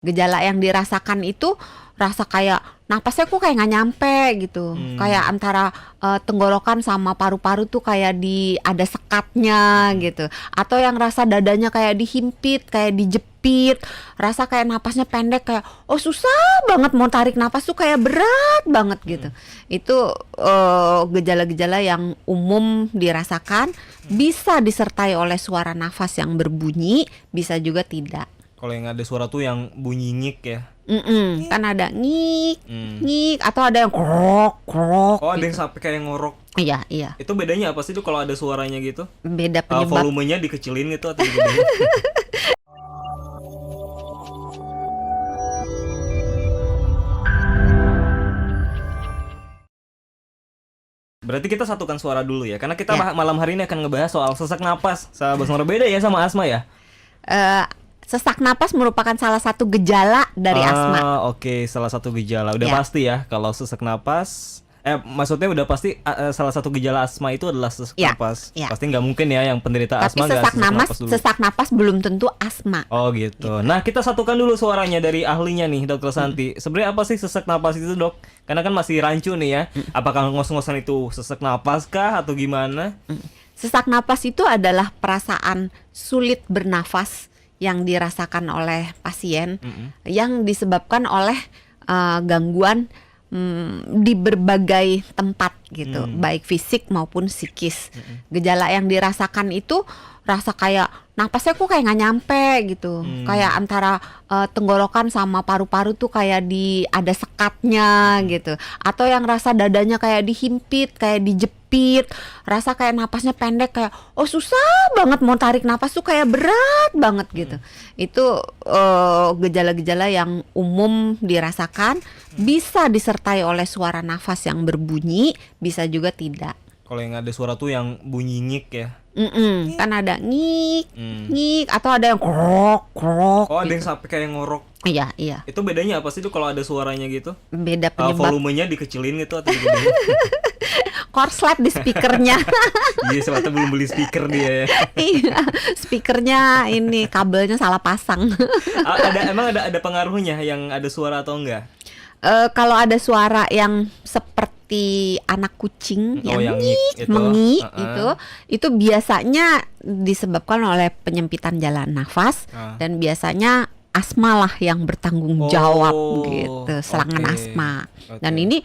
Gejala yang dirasakan itu rasa kayak napasnya kok kayak nggak nyampe gitu, kayak antara tenggorokan sama paru-paru tuh kayak ada sekatnya gitu, atau yang rasa dadanya kayak dihimpit, kayak dijepit, rasa kayak napasnya pendek, kayak oh susah banget mau tarik napas tuh kayak berat banget gitu. Itu gejala-gejala yang umum dirasakan, bisa disertai oleh suara nafas yang berbunyi, bisa juga tidak. Kalau yang ada suara tuh yang bunyi nyik ya. Kan ada ngik, ngik, atau ada yang krok, krok. Oh, ada yang Gitu. sampai kayak ngorok. Iya, iya. Itu bedanya apa sih tuh kalau ada suaranya gitu? Beda penyebab. Volumenya dikecilin gitu atau digedein? Berarti kita satukan suara dulu ya, karena kita Ya. malam hari ini akan ngebahas soal sesak napas. Sahabat Sonora, beda ya sama asma ya? Eh, Sesak napas merupakan salah satu gejala dari asma. Oke, salah satu gejala. Udah Ya. pasti ya kalau sesak napas. Maksudnya udah pasti salah satu gejala asma itu adalah sesak Ya, napas. ya. Pasti nggak mungkin ya yang penderita Tapi asma nggak napas dulu. sesak napas belum tentu asma. Oh gitu. Nah, kita satukan dulu suaranya dari ahlinya nih, Dokter Santi. Sebenarnya apa sih sesak napas itu, Dok? Karena kan masih rancu nih ya. Apakah ngos-ngosan itu sesak napas kah atau gimana? Sesak napas itu adalah perasaan sulit bernafas yang dirasakan oleh pasien, yang disebabkan oleh gangguan di berbagai tempat gitu, baik fisik maupun psikis. Gejala yang dirasakan itu rasa kayak napasnya kok kayak nggak nyampe gitu, kayak antara tenggorokan sama paru-paru tuh kayak ada sekatnya gitu, atau yang rasa dadanya kayak dihimpit, kayak dijepit, rasa kayak napasnya pendek, kayak oh susah banget mau tarik napas tuh kayak berat banget gitu. Itu gejala-gejala yang umum dirasakan, bisa disertai oleh suara nafas yang berbunyi, bisa juga tidak. Kalau yang ada suara tuh yang bunyi nyik ya. Kan ada ngik, ngik, atau ada yang krok, krok. Oh, ada gitu. yang sampai kayak ngorok. Iya, iya. Itu bedanya apa sih tuh kalau ada suaranya gitu? Beda penyebab. Volumenya dikecilin gitu atau digedein? Korslet di speakernya. Iya, sebetulnya belum beli speaker dia ya. Iya, speakernya ini kabelnya salah pasang. Emang ada pengaruhnya yang ada suara atau enggak? Kalau ada suara yang seperti anak kucing Oh, yang ngik, ngik itu. mengik itu biasanya disebabkan oleh penyempitan jalan nafas dan biasanya asma lah yang bertanggung jawab gitu, serangan oke. asma. Oke. Dan ini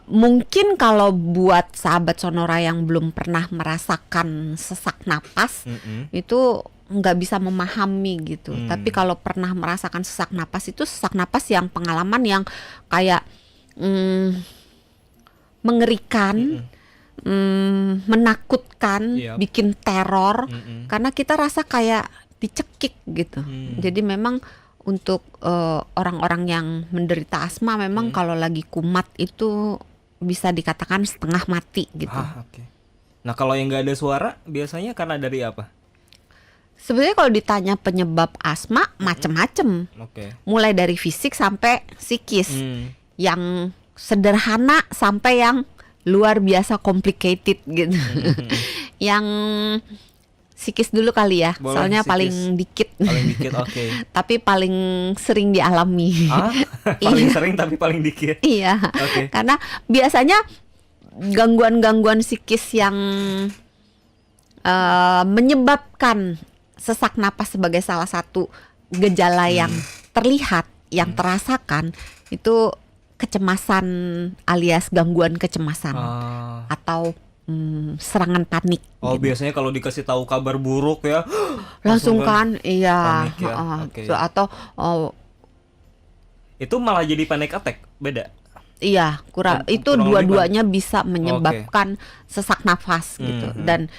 mungkin kalau buat sahabat Sonora yang belum pernah merasakan sesak napas itu nggak bisa memahami gitu. Tapi kalau pernah merasakan sesak napas, itu sesak napas yang pengalaman yang kayak mengerikan, menakutkan, Yap. bikin teror, karena kita rasa kayak dicekik gitu. Jadi memang untuk orang-orang yang menderita asma memang kalau lagi kumat itu bisa dikatakan setengah mati gitu. Oke. Nah, kalau yang nggak ada suara biasanya karena dari apa? Sebenarnya kalau ditanya penyebab asma macem-macem, Oke. mulai dari fisik sampai psikis, yang sederhana sampai yang luar biasa complicated gitu. Yang psikis dulu kali ya, Boleh, soalnya psikis. paling dikit. Paling dikit, oke. Tapi paling sering dialami. Paling Iya. sering tapi paling dikit. Iya, Oke. karena biasanya gangguan-gangguan psikis yang menyebabkan sesak napas sebagai salah satu gejala yang terlihat, yang terasakan, itu kecemasan alias gangguan kecemasan atau serangan panik. Oh, gitu. biasanya kalau dikasih tahu kabar buruk ya, Langsung kan, iya, panik ya, oke. atau itu malah jadi panic attack, beda. iya, itu kurang lebih dua-duanya bisa menyebabkan sesak nafas gitu. Dan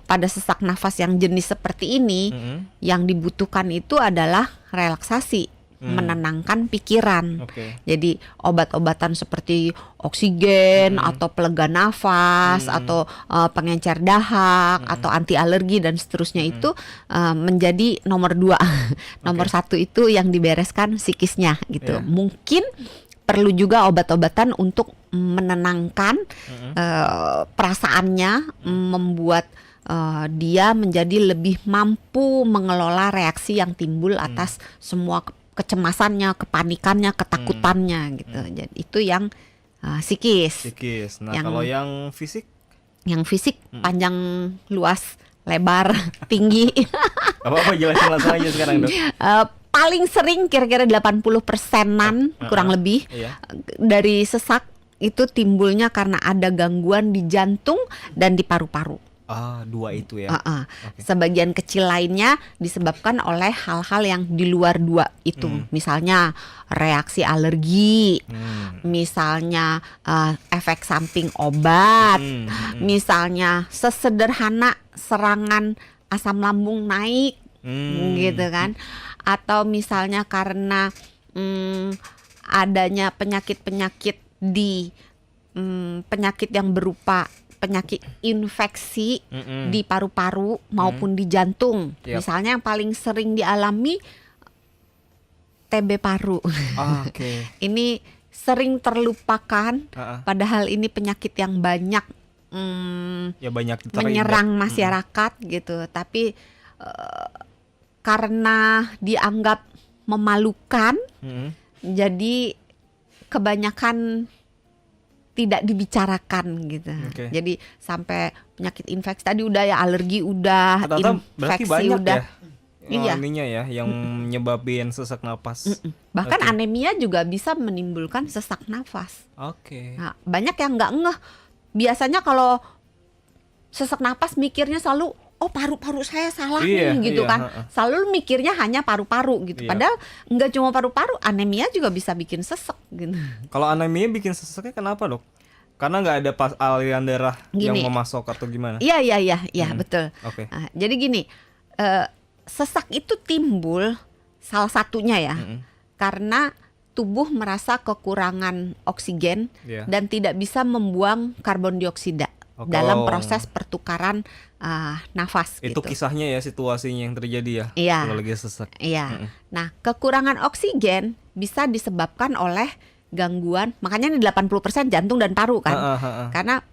pada sesak nafas yang jenis seperti ini, yang dibutuhkan itu adalah relaksasi, menenangkan pikiran. Oke. Jadi obat-obatan seperti oksigen atau pelega nafas atau pengencer dahak atau anti alergi dan seterusnya itu menjadi nomor 2. Nomor 1 itu yang dibereskan psikisnya gitu. Yeah. Mungkin perlu juga obat-obatan untuk menenangkan perasaannya, membuat dia menjadi lebih mampu mengelola reaksi yang timbul atas semua kecemasannya, kepanikannya, ketakutannya gitu. Jadi itu yang psikis. Psikis. Nah, Yang- kalau yang fisik Yang fisik panjang, luas, lebar, tinggi. apa jelasin langsung aja sekarang, Dok. Paling sering kira-kira 80%-an kurang lebih Iya. dari sesak itu timbulnya karena ada gangguan di jantung dan di paru-paru. Ah, dua itu ya. Oke. Sebagian kecil lainnya disebabkan oleh hal-hal yang di luar dua itu. Misalnya reaksi alergi, misalnya efek samping obat, misalnya sesederhana serangan asam lambung naik, gitu kan. Atau misalnya karena adanya penyakit-penyakit di penyakit yang berupa penyakit infeksi di paru-paru maupun di jantung. Yap. Misalnya yang paling sering dialami TB paru. Oke. Ini sering terlupakan, Ah, ah. padahal ini penyakit yang banyak Ya banyak teringat. menyerang masyarakat gitu. Tapi karena dianggap memalukan, jadi kebanyakan tidak dibicarakan gitu. Oke. Jadi sampai penyakit infeksi tadi udah ya, alergi udah, Rata-rata berarti infeksi banyak udah. ya. Iya. Ininya ya yang nyebabin sesak napas. Bahkan Oke. anemia juga bisa menimbulkan sesak nafas. Oke. Nah, banyak yang nggak ngeh. Biasanya kalau sesak napas mikirnya selalu, oh paru-paru saya salah Iya, nih gitu iya, kan. heeh. Selalu mikirnya hanya paru-paru gitu. Iya. Padahal nggak cuma paru-paru, anemia juga bisa bikin sesek gitu. Kalau anemia bikin seseknya kenapa, Dok? Karena nggak ada aliran darah yang Gini. memasok atau gimana? Iya, betul. Oke. Nah, jadi gini, sesak itu timbul salah satunya ya, karena tubuh merasa kekurangan oksigen Iya. dan tidak bisa membuang karbon dioksida Oh, dalam kalau- proses pertukaran nafas Itu gitu. kisahnya ya, situasinya yang terjadi ya. Iya. Kalau lagi sesak. Iya. Nah, kekurangan oksigen bisa disebabkan oleh gangguan, makanya ini 80% jantung dan paru kan. Karena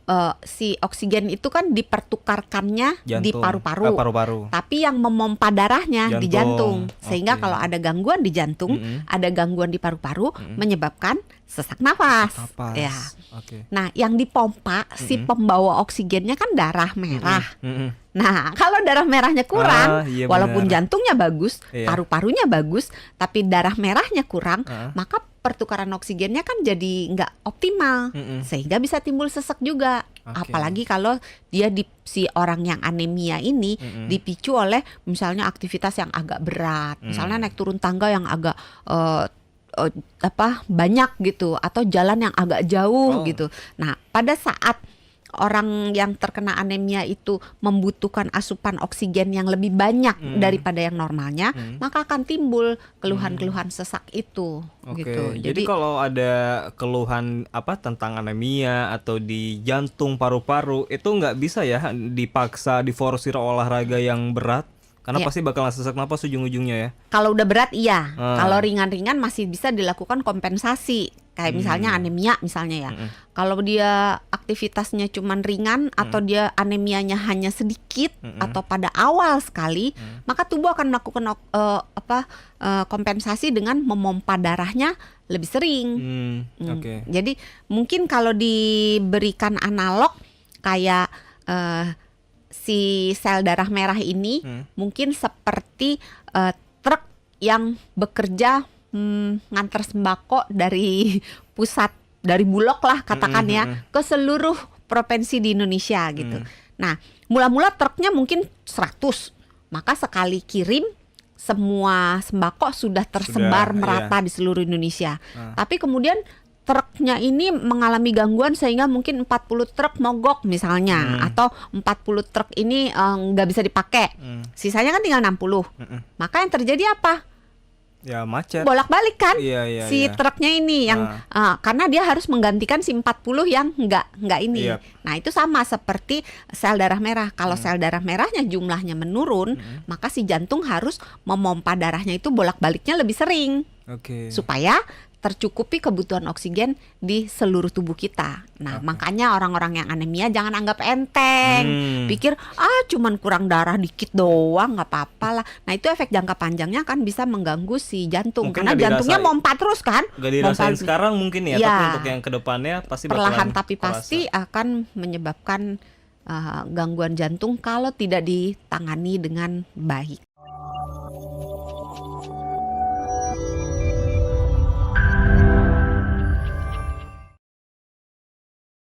si oksigen itu kan dipertukarkannya di Jantung. paru-paru. Paru-paru. Tapi yang memompa darahnya di jantung. Jantung. Sehingga Oke. kalau ada gangguan di jantung, ada gangguan di paru-paru, menyebabkan sesak nafas. Napas. Ya. Oke. Nah, yang dipompa si pembawa oksigennya kan darah merah. Nah, kalau darah merahnya kurang, Iya walaupun benar. jantungnya bagus, Iya. paru-parunya bagus, tapi darah merahnya kurang, Ah. maka pertukaran oksigennya kan jadi nggak optimal, sehingga bisa timbul sesak juga. Oke. Apalagi kalau dia si orang yang anemia ini dipicu oleh misalnya aktivitas yang agak berat, misalnya naik turun tangga yang agak banyak gitu, atau jalan yang agak jauh Oh. gitu. Nah, pada saat orang yang terkena anemia itu membutuhkan asupan oksigen yang lebih banyak daripada yang normalnya, maka akan timbul keluhan-keluhan sesak itu. Oke. Gitu. Jadi kalau ada keluhan tentang anemia atau di jantung, paru-paru, itu nggak bisa ya dipaksa diforsir olahraga yang berat, karena Iya. pasti bakalan sesak napas ujung-ujungnya ya. Kalau udah berat iya, Ah. kalau ringan-ringan masih bisa dilakukan kompensasi. Kayak misalnya anemia misalnya ya. Kalau dia aktivitasnya cuman ringan atau dia anemianya hanya sedikit atau pada awal sekali, maka tubuh akan melakukan kompensasi dengan memompa darahnya lebih sering. Oke. Jadi mungkin kalau diberikan analog kayak si sel darah merah ini mungkin seperti truk yang bekerja ngantar sembako dari pusat, dari Bulog lah katakan ya, ke seluruh provinsi di Indonesia gitu. Nah, mula-mula truknya mungkin 100, maka sekali kirim semua sembako sudah tersebar merata di seluruh Indonesia. Tapi kemudian truknya ini mengalami gangguan sehingga mungkin 40 truk mogok misalnya, atau 40 truk ini nggak bisa dipakai. Sisanya kan tinggal 60. Maka yang terjadi apa? Ya macet. Bolak-balik kan Iya, si iya. truknya ini yang karena dia harus menggantikan si 40 yang nggak ini. Yap. Nah, itu sama seperti sel darah merah. Kalau sel darah merahnya jumlahnya menurun, maka si jantung harus memompa darahnya itu bolak-baliknya lebih sering Oke. supaya tercukupi kebutuhan oksigen di seluruh tubuh kita. Nah, makanya orang-orang yang anemia jangan anggap enteng. Pikir cuman kurang darah dikit doang, nggak apa-apa lah. Nah, itu efek jangka panjangnya kan bisa mengganggu si jantung. Mungkin Karena nggak jantungnya dirasain. mompa terus kan. Gak dirasain Mompa- sekarang mungkin ya, Iya. tapi untuk yang kedepannya pasti perlahan bakalan tapi pasti kerasa. akan menyebabkan gangguan jantung kalau tidak ditangani dengan baik.